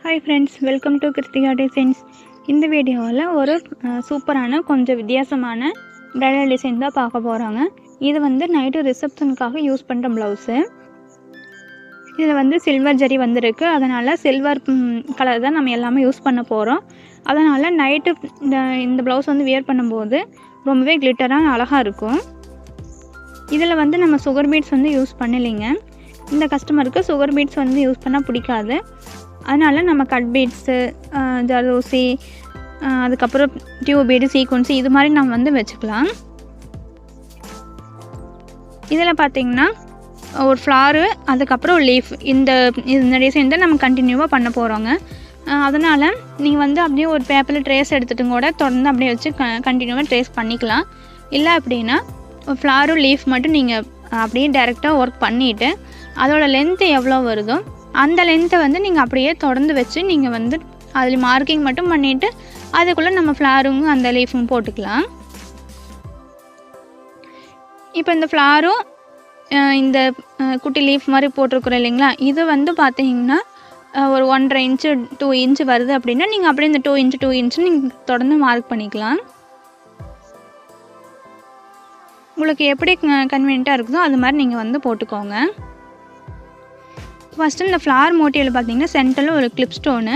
Hi friends, welcome to Krithika designs. இந்த வீடியோவில் ஒரு சூப்பரான கொஞ்சம் வித்தியாசமான ப்ரைடல் டிசைன் தான் பார்க்க போகிறாங்க. இது வந்து நைட்டு ரிசப்ஷனுக்காக யூஸ் பண்ணுற ப்ளவுஸு. இதில் வந்து சில்வர் ஜரி வந்திருக்கு, அதனால் சில்வர் கலர் தான் நம்ம எல்லாமே யூஸ் பண்ண போகிறோம். அதனால் நைட்டு இந்த ப்ளவுஸ் வந்து வியர் பண்ணும்போது ரொம்பவே கிளிட்டராக அழகாக இருக்கும். இதில் வந்து நம்ம சுகர் பீட்ஸ் வந்து யூஸ் பண்ணலைங்க. இந்த கஸ்டமருக்கு சுகர் பீட்ஸ் வந்து யூஸ் பண்ணால் பிடிக்காது. அதனால் நம்ம கட் பீட்ஸு, ஜர்தோசி, அதுக்கப்புறம் டியூப் பீடு, சீக்வன்ஸு இது மாதிரி நம்ம வந்து வச்சுக்கலாம். இதில் பார்த்திங்கன்னா ஒரு ஃப்ளாரு, அதுக்கப்புறம் லீஃப், இந்த டிசைன் தான் நம்ம கண்டினியூவாக பண்ண போகிறோங்க. அதனால் நீங்கள் வந்து அப்படியே ஒரு பேப்பரில் ட்ரேஸ் எடுத்துகிட்டு கூட தொடர்ந்து அப்படியே வச்சு கண்டினியூவாக ட்ரேஸ் பண்ணிக்கலாம். இல்லை அப்படின்னா ஒரு ஃப்ளாரும் லீஃப் மட்டும் நீங்கள் அப்படியே டைரெக்டாக ஒர்க் பண்ணிவிட்டு அதோட லென்த்து எவ்வளோ வருதோ அந்த லென்த்தை வந்து நீங்கள் அப்படியே தொடர்ந்து வச்சு நீங்கள் வந்து அதில் மார்க்கிங் மட்டும் பண்ணிவிட்டு அதுக்குள்ளே நம்ம ஃப்ளாரும் அந்த லீஃபும் போட்டுக்கலாம். இப்போ இந்த ஃப்ளாரும் இந்த குட்டி லீஃப் மாதிரி போட்டிருக்குறோம் இல்லைங்களா, இது வந்து பார்த்தீங்கன்னா ஒரு 1.5 இன்ச்சு 2 இன்ச்சு வருது அப்படின்னா நீங்கள் அப்படியே இந்த 2 இன்ச்சு நீங்கள் தொடர்ந்து மார்க் பண்ணிக்கலாம். உங்களுக்கு எப்படி கன்வீனியண்ட்டாக இருக்குதோ அது மாதிரி நீங்கள் வந்து போட்டுக்கோங்க. ஃபஸ்ட்டு இந்த ஃப்ளார் மோட்டிவில் பார்த்தீங்கன்னா சென்டரில் ஒரு கிளிப் ஸ்டோனு,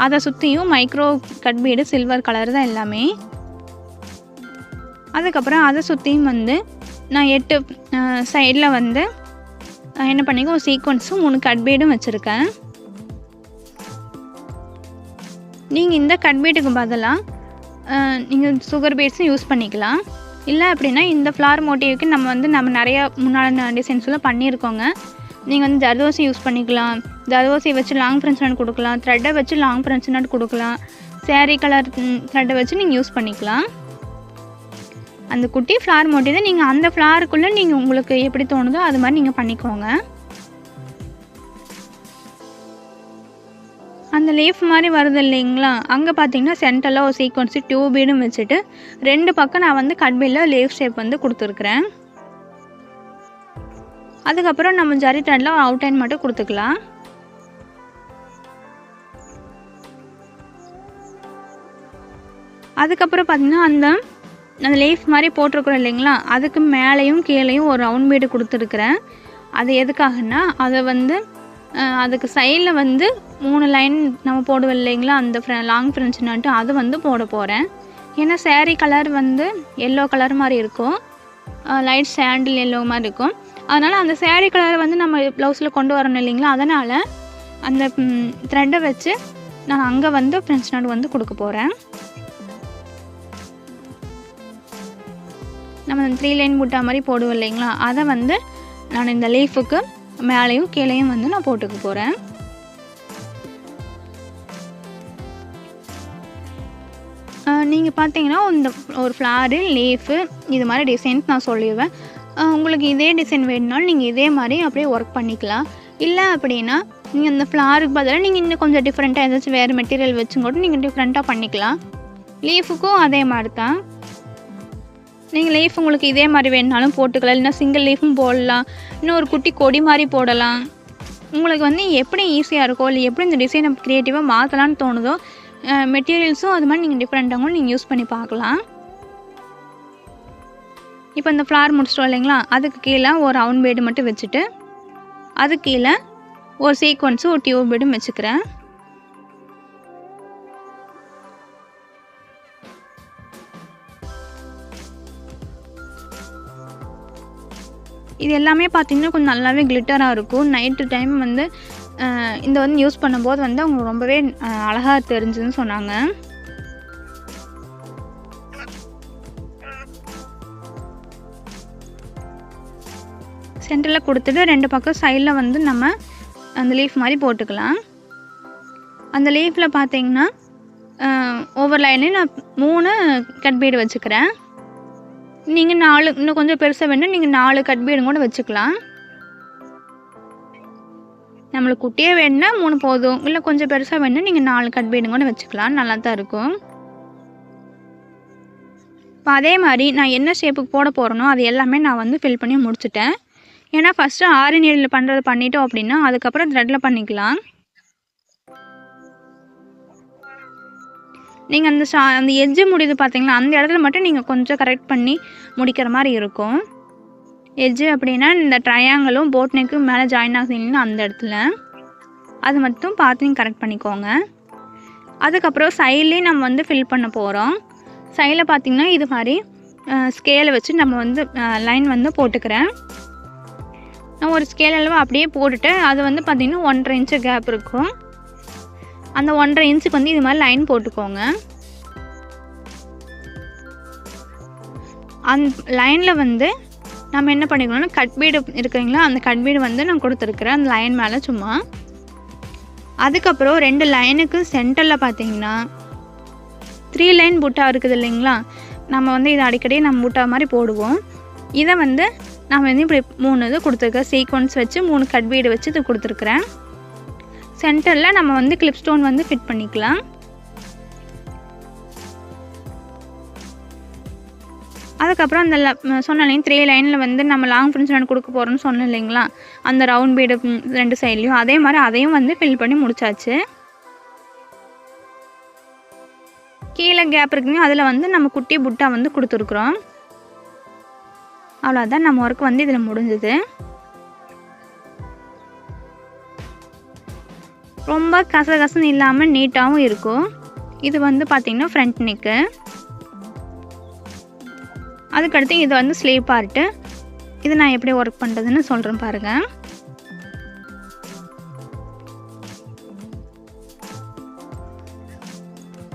அதை சுற்றியும் micro cut bead silver colour தான் எல்லாமே. அதுக்கப்புறம் அதை சுற்றியும் வந்து நான் 8 சைடில் வந்து என்ன பண்ணிக்க ஒரு சீக்வன்ஸும் 3 கட் பீடும் வச்சுருக்கேன். நீங்கள் இந்த கட் பீடுக்கு பதிலாக நீங்கள் சுகர் பீட்ஸும் யூஸ் பண்ணிக்கலாம். இல்லை அப்படின்னா இந்த ஃப்ளார் மோட்டிவுக்கு நம்ம நிறையா முன்னாடி டிசைன்ஸ்லாம் பண்ணியிருக்கோங்க. நீங்கள் வந்து ஜர்தோசி யூஸ் பண்ணிக்கலாம். ஜர்தோசி வச்சு லாங் ஃப்ரெஞ்ச் நட் கொடுக்கலாம், த்ரெட்டை வச்சு லாங் ஃப்ரெஞ்ச் நட் கொடுக்கலாம், சேரீ கலர் த்ரெட்டை வச்சு நீங்கள் யூஸ் பண்ணிக்கலாம். அந்த குட்டி ஃப்ளார் மோட்டிவ் தான் நீங்கள் அந்த ஃப்ளாருக்குள்ளே நீங்கள் உங்களுக்கு எப்படி தோணுதோ அது மாதிரி நீங்கள் பண்ணிக்கோங்க. அந்த லீஃப் மாதிரி வருது இல்லைங்களா, அங்கே பார்த்தீங்கன்னா சென்டரில் ஒரு சீக்வன்ஸு டியூப் பீடும் வச்சுட்டு 2 பக்கம் நான் வந்து கட் பீடில் லீஃப் ஷேப் வந்து கொடுத்துருக்குறேன். அதுக்கப்புறம் நம்ம ஜரி த்ரெட்டில் ஒரு அவுட்லைன் மட்டும் கொடுத்துக்கலாம். அதுக்கப்புறம் பார்த்திங்கன்னா அந்த லீஃப் மாதிரி போட்டிருக்குறோம் இல்லைங்களா, அதுக்கு மேலேயும் கீழேயும் ஒரு ரவுண்ட் பீடு கொடுத்துருக்குறேன். அது எதுக்காகன்னா அதை வந்து அதுக்கு சைடில் வந்து 3 லைன் நம்ம போடுவோம் இல்லைங்களா, அந்த லாங் ஃப்ரெஞ்ச் நட்டு அது வந்து போட போகிறேன். ஏன்னா சேரீ கலர் வந்து எல்லோ கலர் மாதிரி இருக்கும், லைட் சாண்டில் எல்லோ மாதிரி இருக்கும். அதனால் அந்த சேரீ கலரை வந்து நம்ம ப்ளவுஸில் கொண்டு வரணும் இல்லைங்களா, அதனால் அந்த த்ரெட்டை வச்சு நான் அங்கே வந்து ஃப்ரெஞ்ச் நட் வந்து கொடுக்க போகிறேன். நம்ம 3 லைன் புட்டா மாதிரி போடுவோம் இல்லைங்களா, அதை வந்து நான் இந்த லீஃபுக்கு மேலேயும் கீழேயும் வந்து நான் போட்டுக்க போகிறேன். நீங்கள் பார்த்தீங்கன்னா இந்த ஒரு ஃப்ளாரு, லீஃபு இது மாதிரி டிசைன்ஸ் நான் சொல்லிடுவேன். உங்களுக்கு இதே டிசைன் வேணுனாலும் நீங்கள் இதே மாதிரி அப்படியே ஒர்க் பண்ணிக்கலாம். இல்லை அப்படின்னா நீங்கள் இந்த ஃப்ளாருக்கு பதிலாக நீங்கள் இன்னும் கொஞ்சம் டிஃப்ரெண்ட்டாக ஏதாச்சும் வேறு மெட்டீரியல் வச்சும் கூட நீங்கள் டிஃப்ரெண்ட்டாக பண்ணிக்கலாம். லீஃபுக்கும் அதே மாதிரி தான். நீங்கள் லீஃப் உங்களுக்கு இதே மாதிரி வேணுனாலும் போட்டுக்கலாம், இல்லைனா சிங்கிள் லீஃபும் போடலாம், இன்னும் ஒரு குட்டி கொடி மாதிரி போடலாம். உங்களுக்கு வந்து எப்படி ஈஸியாக இருக்கோ இல்லை எப்படி இந்த டிசைனை க்ரியேட்டிவாக மாற்றலான்னு தோணுதோ மெட்டீரியல்ஸும் அது மாதிரி நீங்கள் டிஃப்ரெண்ட்டாகவும் நீங்கள் யூஸ் பண்ணி பார்க்கலாம். இப்போ இந்த ஃப்ளார் முடிச்சிட்டோம் இல்லைங்களா, அதுக்கு கீழே ஒரு ரவுண்ட் பீடு மட்டும் வச்சுட்டு அதுக்கு கீழே ஒரு சீக்வன்ஸும் ஒரு டியூப் பீடும் வச்சுக்கிறேன். இது எல்லாமே பார்த்திங்கன்னா கொஞ்சம் நல்லாவே கிளிட்டராக இருக்கும். நைட்டு டைம் வந்து இந்த வந்து யூஸ் பண்ணும்போது வந்து அவங்க ரொம்பவே அழகாக தெரிஞ்சுன்னு சொன்னாங்க. சென்டரில் கொடுத்துட்டு 2 பக்கம் சைடில் வந்து நம்ம அந்த லீஃப் மாதிரி போட்டுக்கலாம். அந்த லீஃபில் பார்த்தீங்கன்னா ஒவ்வொரு லைன்லையும் நான் 3 கட் பீடு வச்சுக்கிறேன். நீங்கள் 4 இன்னும் கொஞ்சம் பெருசாக வேணும், நீங்கள் 4 கட் பீடும் கூட வச்சுக்கலாம். நம்மளுக்கு குட்டியே வேணுன்னா 3 போதும், இல்லை கொஞ்சம் பெருசாக வேணுன்னா நீங்கள் 4 கட் பீடும் கூட வச்சுக்கலாம், நல்லா தான் இருக்கும். இப்போ அதே மாதிரி நான் என்ன ஷேப்புக்கு போட போகிறேனோ அது எல்லாமே நான் வந்து ஃபில் பண்ணி முடிச்சுட்டேன். ஏன்னா ஃபஸ்ட்டு ஆரி நீடில் பண்ணுறது பண்ணிட்டோம் அப்படின்னா அதுக்கப்புறம் த்ரெட்டில் பண்ணிக்கலாம். நீங்கள் அந்த எட்ஜு முடியுது பார்த்தீங்களா, அந்த இடத்துல மட்டும் நீங்கள் கொஞ்சம் கரெக்ட் பண்ணி முடிக்கிற மாதிரி இருக்கும். எட்ஜு அப்படின்னா இந்த ட்ரையாங்கிளும் போட் நெக்கும் மேலே ஜாயின் ஆகுதுங்களா அந்த இடத்துல, அது மட்டும் பார்த்து நீங்கள் கரெக்ட் பண்ணிக்கோங்க. அதுக்கப்புறம் சைட்லேயும் நம்ம வந்து ஃபில் பண்ண போகிறோம். சைடில் பார்த்திங்கன்னா இது மாதிரி ஸ்கேலை வச்சு நம்ம வந்து லைன் வந்து போட்டுக்கிறேன். நான் ஒரு ஸ்கேல் அளவு அப்படியே போட்டுட்டு அது வந்து பார்த்திங்கன்னா 1.5 இன்ச்சு கேப் இருக்கும். அந்த 1.5 இன்ச்சுக்கு வந்து இது மாதிரி லைன் போட்டுக்கோங்க. அந்த லைனில் வந்து நம்ம என்ன பண்ணிக்கணும்னா கட் பீடு இருக்குங்களா, அந்த கட் பீடு வந்து நான் கொடுத்துருக்குறேன் அந்த லைன் மேலே சும்மா. அதுக்கப்புறம் 2 லைனுக்கு சென்டரில் பார்த்திங்கன்னா 3 லைன் புட்டா இருக்குது இல்லைங்களா, நம்ம வந்து இதை அடிக்கடி நம்ம புட்டா மாதிரி போடுவோம். இதை வந்து நான் வந்து இப்படி 3 இது கொடுத்துருக்கேன். சீக்வன்ஸ் வச்சு 3 கட் பீடு வச்சு இது கொடுத்துருக்குறேன். சென்டரில் நம்ம வந்து கிளிப் ஸ்டோன் வந்து ஃபிட் பண்ணிக்கலாம். அதுக்கப்புறம் அந்த சொன்னேன் 3 லைனில் வந்து நம்ம லாங் ஃப்ரின்ஸ் நான் கொடுக்க போகிறோன்னு சொன்னேன் இல்லைங்களா, அந்த ரவுண்ட் பீடு 2 சைட்லேயும் அதே மாதிரி அதையும் வந்து ஃபில் பண்ணி முடிச்சாச்சு. கீழே கேப் இருக்குங்க, அதில் வந்து நம்ம குட்டி புட்டா வந்து கொடுத்துருக்குறோம். அவ்வளோதான், நம்ம ஒர்க் வந்து இதில் முடிஞ்சுது. ரொம்ப கசகசன்னு இல்லாமல் நீட்டாகவும் இருக்கும். இது வந்து பார்த்திங்கன்னா ஃப்ரண்ட் நெக்கு. அதுக்கடுத்து இது வந்து ஸ்லீவ் பார்ட்டு. இது நான் எப்படி ஒர்க் பண்ணுறதுன்னு சொல்கிறேன் பாருங்கள்.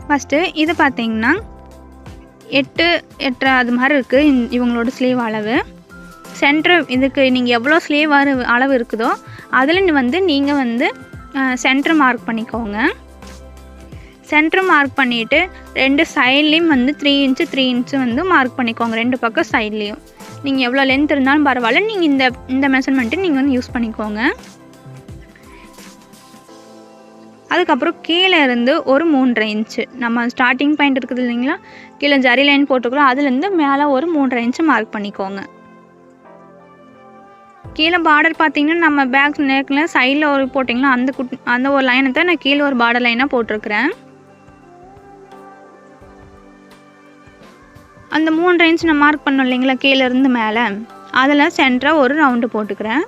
ஃபஸ்ட்டு இது பார்த்திங்கன்னா 8.5 அது மாதிரி இருக்குது இவங்களோட ஸ்லீவ் அளவு. சென்டர் இதுக்கு நீங்கள் எவ்வளோ ஸ்லீவ் அளவு இருக்குதோ அதில் வந்து நீங்கள் வந்து சென்டர் மார்க் பண்ணிக்கோங்க. சென்டர் மார்க் பண்ணிவிட்டு 2 சைட்லேயும் வந்து 3 இன்ச்சு 3 இன்ச்சு வந்து மார்க் பண்ணிக்கோங்க. 2 பக்கம் சைட்லேயும் நீங்கள் எவ்வளோ லென்த் இருந்தாலும் பரவாயில்ல, நீங்கள் இந்த மெஷர்மெண்ட்டு நீங்கள் வந்து யூஸ் பண்ணிக்கோங்க. அதுக்கப்புறம் கீழே இருந்து ஒரு 3.5 இன்ச்சு நம்ம ஸ்டார்டிங் பாயிண்ட் இருக்குது இல்லைங்களா, கீழே ஜரி லைன் போட்டுக்கிறோம், அதுலேருந்து மேலே ஒரு 3.5 இன்ச்சு மார்க் பண்ணிக்கோங்க. கீழே பார்டர் பார்த்திங்கன்னா நம்ம பேக் நெக்கில் சைடில் ஒரு போட்டிங்கன்னா அந்த ஒரு லைனை தான் நான் கீழே ஒரு பார்டர் லைனாக போட்டிருக்கிறேன். அந்த 3.5 இன்ச் நான் மார்க் பண்ணோம் இல்லைங்களா கீழேருந்து மேலே, அதில் சென்டராக ஒரு ரவுண்டு போட்டுக்கிறேன்.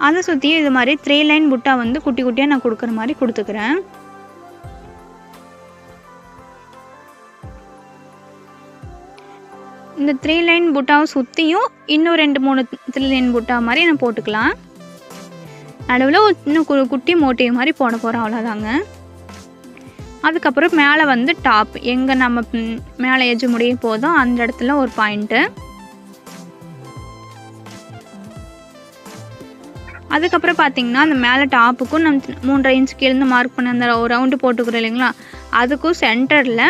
அதை சுற்றி இது மாதிரி 3 லைன் புட்டா வந்து குட்டி குட்டியாக நான் கொடுக்குற மாதிரி கொடுத்துக்கிறேன். இந்த 3 லைன் புட்டாவை சுற்றியும் இன்னும் 2-3 3 லைன் புட்டா மாதிரி நான் போட்டுக்கலாம். நடுவில் இன்னும் குட்டி மோட்டிவ் மாதிரி போட போகிறோம், அவ்வளோதாங்க. அதுக்கப்புறம் மேலே வந்து டாப் எங்கே நம்ம மேலே எஜ்ஜு முடிய போதும் அந்த இடத்துல ஒரு பாயிண்ட்டு. அதுக்கப்புறம் பார்த்திங்கன்னா அந்த மேலே டாப்புக்கும் நம்ம 3.5 இன்ச் கீழே மார்க் பண்ணி அந்த ஒரு ரவுண்டு போட்டுக்கிறோம் இல்லைங்களா, அதுக்கும் சென்டரில்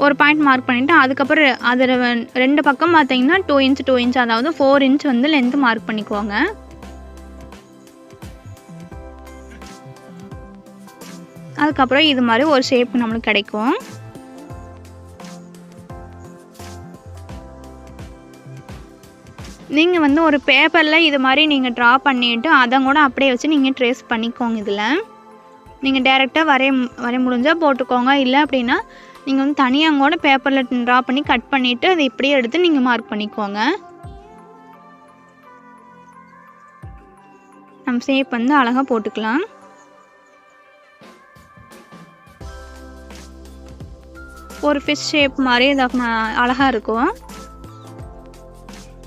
ஒரு பாயிண்ட் மார்க் பண்ணிவிட்டு அதுக்கப்புறம் அதில் 2 பக்கம் பார்த்திங்கன்னா 2 இன்ச் 2 இன்ச் அதாவது 4 இன்ச் வந்து லென்த்து மார்க் பண்ணிக்குவாங்க. அதுக்கப்புறம் இது மாதிரி ஒரு ஷேப் நம்மளுக்கு கிடைக்கும். நீங்கள் வந்து ஒரு பேப்பரில் இது மாதிரி நீங்கள் ட்ரா பண்ணிவிட்டு அதை கூட அப்படியே வச்சு நீங்கள் ட்ரேஸ் பண்ணிக்கோங்க. இதில் நீங்கள் டைரெக்டாக வரைய முடிஞ்சால் போட்டுக்கோங்க, இல்லை அப்படின்னா நீங்கள் வந்து தனியாக கூட பேப்பரில் ட்ரா பண்ணி கட் பண்ணிவிட்டு அதை இப்படியே எடுத்து நீங்கள் மார்க் பண்ணிக்கோங்க. நம்ம ஷேப் வந்து அழகாக போட்டுக்கலாம். ஒரு ஃபிஷ் ஷேப் மாதிரி அழகாக இருக்கும்.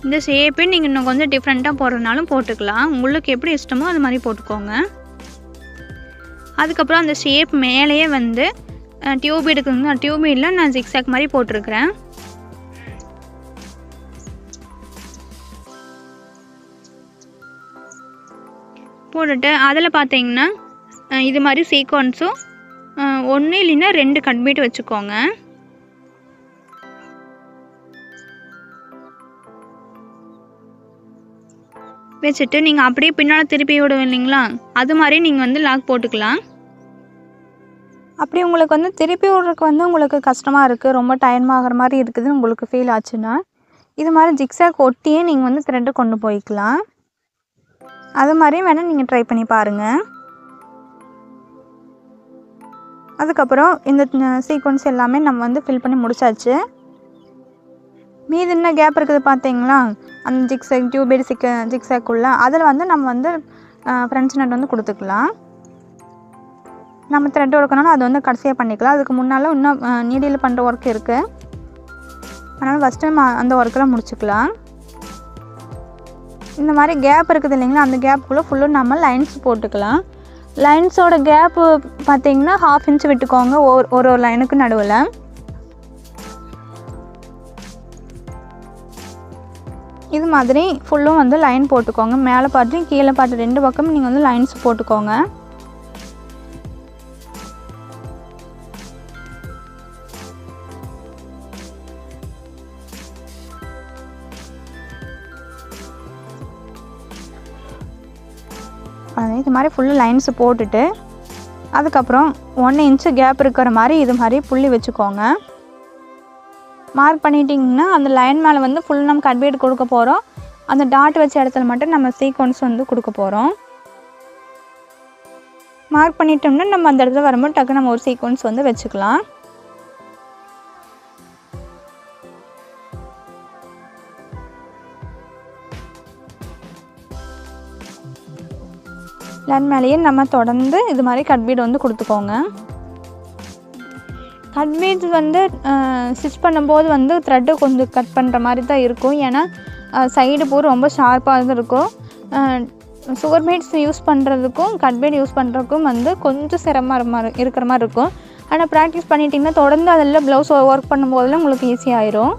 இந்த ஷேப்பே நீங்கள் இன்னும் கொஞ்சம் டிஃப்ரெண்ட்டாக போடுறதுனாலும் போட்டுக்கலாம், உங்களுக்கு எப்படி இஷ்டமோ அது மாதிரி போட்டுக்கோங்க. அதுக்கப்புறம் அந்த ஷேப் மேலேயே வந்து டியூப் எடுக்குங்க, டியூபீடில் நான் ஜிக்ஸாக் மாதிரி போட்டிருக்கிறேன். போட்டுட்டு அதில் பார்த்தீங்கன்னா இது மாதிரி சீக்வன்ஸும் 1 இல்லைன்னா 2 கட் பீட் வச்சுக்கோங்க. வச்சுட்டு நீங்கள் அப்படியே பின்னால் திருப்பி விடுவோம் இல்லைங்களா, அது மாதிரி நீங்கள் வந்து லாக் போட்டுக்கலாம். அப்படி உங்களுக்கு வந்து திருப்பி விடுறதுக்கு வந்து உங்களுக்கு கஷ்டமாக இருக்குது, ரொம்ப டைம் ஆகிற மாதிரி இருக்குதுன்னு உங்களுக்கு ஃபீல் ஆச்சுன்னா இது மாதிரி ஜிக்ஸாக் ஒட்டியே நீங்கள் வந்து த்ரெட்டு கொண்டு போய்க்கலாம். அது மாதிரியும் வேணால் நீங்கள் ட்ரை பண்ணி பாருங்கள். அதுக்கப்புறம் இந்த சீக்வன்ஸ் எல்லாமே நம்ம வந்து ஃபில் பண்ணி முடிச்சாச்சு. மீதி என்ன கேப் இருக்குது பார்த்தீங்களா, அந்த ஜிக்ஸாக் டியூபேட் ஜிக்ஸாக்குள்ளே அதில் வந்து நம்ம வந்து ஃப்ரெஞ்ச் நாட் வந்து கொடுத்துக்கலாம். நம்ம த்ரெட் ஒர்க்குனாலும் அது வந்து கடைசியாக பண்ணிக்கலாம். அதுக்கு முன்னால் இன்னும் நீடில் பண்ணுற ஒர்க் இருக்குது. அதனால் ஃபஸ்ட்டு நம்ம அந்த ஒர்க்கெலாம் முடிச்சுக்கலாம். இந்த மாதிரி கேப் இருக்குது இல்லைங்களா, அந்த கேப்புக்குள்ளே ஃபுல்லும் நம்ம லைன்ஸ் போட்டுக்கலாம். லைன்ஸோட கேப்பு பார்த்திங்கன்னா 1/2 இன்ச் விட்டுக்கோங்க ஒரு லைனுக்கு நடுவில். இது மாதிரி ஃபுல்லும் வந்து லைன் போட்டுக்கோங்க. மேலே பாட்டு கீழே பாட்டு 2 பக்கமும் நீங்கள் வந்து லைன்ஸ் போட்டுக்கோங்க. இது மாதிரி ஃபுல்லு லைன்ஸு போட்டுட்டு அதுக்கப்புறம் 1 இன்ச்சு கேப் இருக்கிற மாதிரி இது மாதிரி புள்ளி வச்சுக்கோங்க. மார்க் பண்ணிட்டிங்கன்னா அந்த லைன் மேலே வந்து ஃபுல் நம்ம கட் பீட் கொடுக்க போகிறோம். அந்த டாட் வச்ச இடத்துல மட்டும் நம்ம சீக்வன்ஸ் வந்து கொடுக்க போகிறோம். மார்க் பண்ணிட்டோம்னா நம்ம அந்த இடத்துல வரும்போது டக்கு நம்ம ஒரு சீக்வன்ஸ் வந்து வச்சுக்கலாம். லைன் மேலேயே நம்ம தொடர்ந்து இது மாதிரி கட் பீட் வந்து கொடுத்துக்கோங்க. கட் பீட்ஸ் வந்து ஸ்டிச் பண்ணும்போது வந்து த்ரெட்டு கொஞ்சம் கட் பண்ணுற மாதிரி தான் இருக்கும். ஏன்னா சைடு பூரா ரொம்ப ஷார்ப்பாக தான் இருக்கும். சுகர் பீட்ஸ் யூஸ் பண்ணுறதுக்கும் கட் பீட் யூஸ் பண்ணுறதுக்கும் வந்து கொஞ்சம் சிரமமாக இருக்கிற மாதிரி இருக்கும். ஆனால் ப்ராக்டிஸ் பண்ணிட்டிங்கன்னா தொடர்ந்து அதில் ப்ளவுஸ் ஒர்க் பண்ணும்போதெல்லாம் உங்களுக்கு ஈஸியாகிடும்.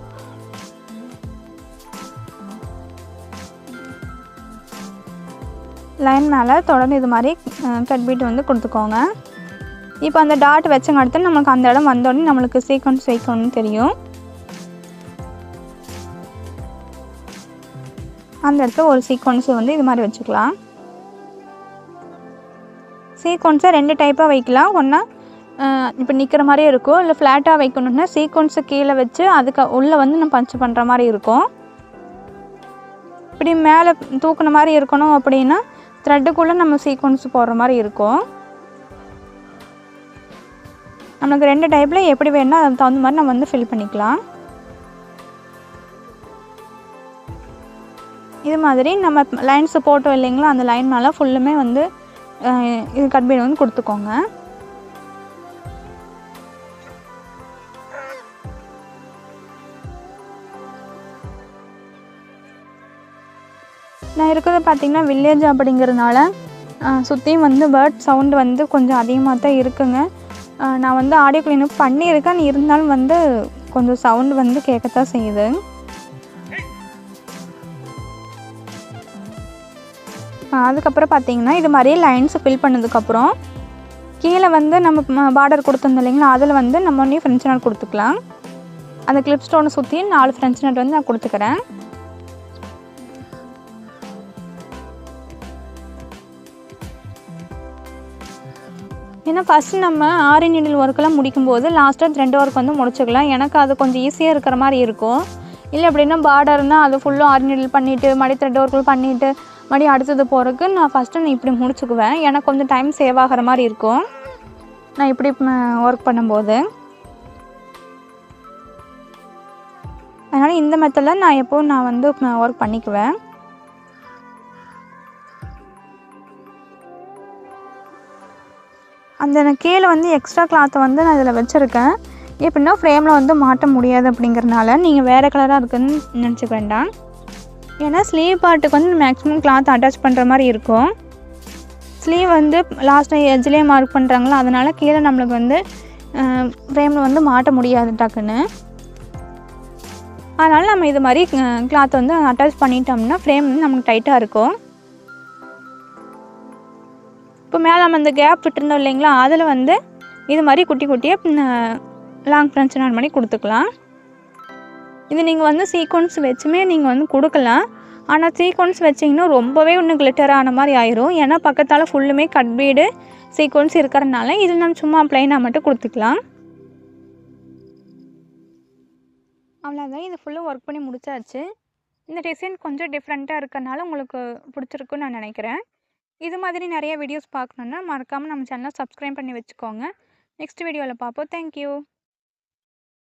லைன் மேலே தொடர்ந்து இது மாதிரி கட் பீட் வந்து கொடுத்துக்கோங்க. இப்போ அந்த டாட் வச்சங்க அடுத்து நம்மளுக்கு அந்த இடம் வந்தோடனே நம்மளுக்கு சீக்வன்ஸ் வைக்கணும்னு தெரியும். அந்த இடத்துல ஒரு சீக்வன்ஸை வந்து இது மாதிரி வச்சுக்கலாம். சீக்வன்ஸை 2 டைப்பாக வைக்கலாம். ஒன்றா இப்போ நிற்கிற மாதிரியே இருக்கும். இல்லை ஃப்ளாட்டாக வைக்கணுன்னா சீக்வன்ஸை கீழே வச்சு அதுக்கு உள்ளே வந்து நம்ம பஞ்ச் பண்ணுற மாதிரி இருக்கும். இப்படி மேலே தூக்குன மாதிரி இருக்கணும் அப்படின்னா த்ரெட்டுக்குள்ளே நம்ம சீக்வன்ஸ் போடுற மாதிரி இருக்கும். நம்மளுக்கு 2 டைப்பில் எப்படி வேணுமோ அதுக்கு தகுந்த மாதிரி நம்ம வந்து ஃபில் பண்ணிக்கலாம். இது மாதிரி நம்ம லைன்ஸை போட்டோம் இல்லைங்களா, அந்த லைன் மேலே ஃபுல்லுமே வந்து இது கட் பீட் வந்து கொடுத்துக்கோங்க. நான் இருக்கிறது பார்த்திங்கன்னா வில்லேஜ் அப்படிங்கிறதுனால சுற்றியும் வந்து பேர்ட் சவுண்டு வந்து கொஞ்சம் அதிகமாக தான் இருக்குங்க. நான் வந்து ஆடியோ க்ளீனப் பண்ணியிருக்கேன். இருந்தாலும் வந்து கொஞ்சம் சவுண்டு வந்து கேட்கத்தான் செய்யுது. அதுக்கப்புறம் பார்த்திங்கன்னா இது மாதிரியே லைன்ஸை ஃபில் பண்ணதுக்கப்புறம் கீழே வந்து நம்ம பார்டர் கொடுத்துருந்தோம் இல்லைங்களா, அதில் வந்து நம்ம ஒன்றே ஃப்ரெஞ்ச் நாட் கொடுத்துக்கலாம். அந்த கிளிப் ஸ்டோனை சுற்றி 4 ஃப்ரெஞ்ச் நாட் வந்து நான் கொடுத்துக்கிறேன். ஏன்னா ஃபஸ்ட்டு நம்ம ஆரி நீடில் ஒர்க்கெல்லாம் முடிக்கும்போது லாஸ்ட்டாக த்ரெட் ஒர்க் வந்து முடிச்சுக்கலாம். எனக்கு அது கொஞ்சம் ஈஸியாக இருக்கிற மாதிரி இருக்கும். இல்லை அப்படின்னா பார்டர்னால் அது ஃபுல்லும் ஆரி நீடில் பண்ணிவிட்டு மறுபடியும் த்ரெட் ஒர்க்கில் பண்ணிவிட்டு மறுபடியும் அடுத்தது போகிறதுக்கு நான் ஃபஸ்ட்டு இப்படி முடிச்சுக்குவேன். எனக்கு கொஞ்சம் டைம் சேவ் ஆகிற மாதிரி இருக்கும் நான் இப்படி ஒர்க் பண்ணும்போது. அதனால் இந்த மெத்தடில் நான் எப்போவும் நான் வந்து ஒர்க் பண்ணிக்குவேன். அந்த கீழே வந்து எக்ஸ்ட்ரா கிளாத்தை வந்து நான் இதில் வச்சுருக்கேன். எப்படின்னா ஃப்ரேமில் வந்து மாட்ட முடியாது அப்படிங்கிறனால நீங்கள் வேறு கலராக இருக்குதுன்னு நினச்சிக்க வேண்டாம். ஏன்னா ஸ்லீவ் பார்ட்டுக்கு வந்து மேக்ஸிமம் கிளாத் அட்டாச் பண்ணுற மாதிரி இருக்கும். ஸ்லீவ் வந்து லாஸ்ட்டாக எட்ஜ்லேயே மார்க் பண்ணுறாங்களோ அதனால் கீழே நம்மளுக்கு வந்து ஃப்ரேமில் வந்து மாட்ட முடியாது டக்குன்னு. அதனால் நம்ம இது மாதிரி கிளாத் வந்து அட்டாச் பண்ணிட்டோம்னா ஃப்ரேம் வந்து நமக்கு டைட்டாக இருக்கும். இப்போ மேலே நம்ம இந்த கேப் விட்டுருந்தோம் இல்லைங்களா, அதில் வந்து இது மாதிரி குட்டி குட்டியாக லாங் ஃப்ரெஞ்ச் நாட் பண்ணி கொடுத்துக்கலாம். இது நீங்கள் வந்து சீக்வன்ஸ் வச்சுமே நீங்கள் வந்து கொடுக்கலாம். ஆனால் சீக்வன்ஸ் வச்சிங்கன்னா ரொம்பவே இன்னும் கிளிட்டரான மாதிரி ஆயிரும். ஏன்னா பக்கத்தால் ஃபுல்லுமே கட் பீடு சீக்வன்ஸ் இருக்கிறதுனால இதில் நம்ம சும்மா ப்ளைனாக மட்டும் கொடுத்துக்கலாம். அவ்வளோதான், இது ஃபுல்லும் ஒர்க் பண்ணி முடிச்சாச்சு. இந்த டிசைன் கொஞ்சம் டிஃப்ரெண்ட்டாக இருக்கிறனால உங்களுக்கு பிடிச்சிருக்குன்னு நான் நினைக்கிறேன். இது மாதிரி நிறைய வீடியோஸ் பார்க்கணுன்னா மறக்காமல் நம்ம சேனலை சப்ஸ்கிரைப் பண்ணி வச்சுக்கோங்க. நெக்ஸ்ட் வீடியோவில் பார்ப்போம். தேங்க்யூ.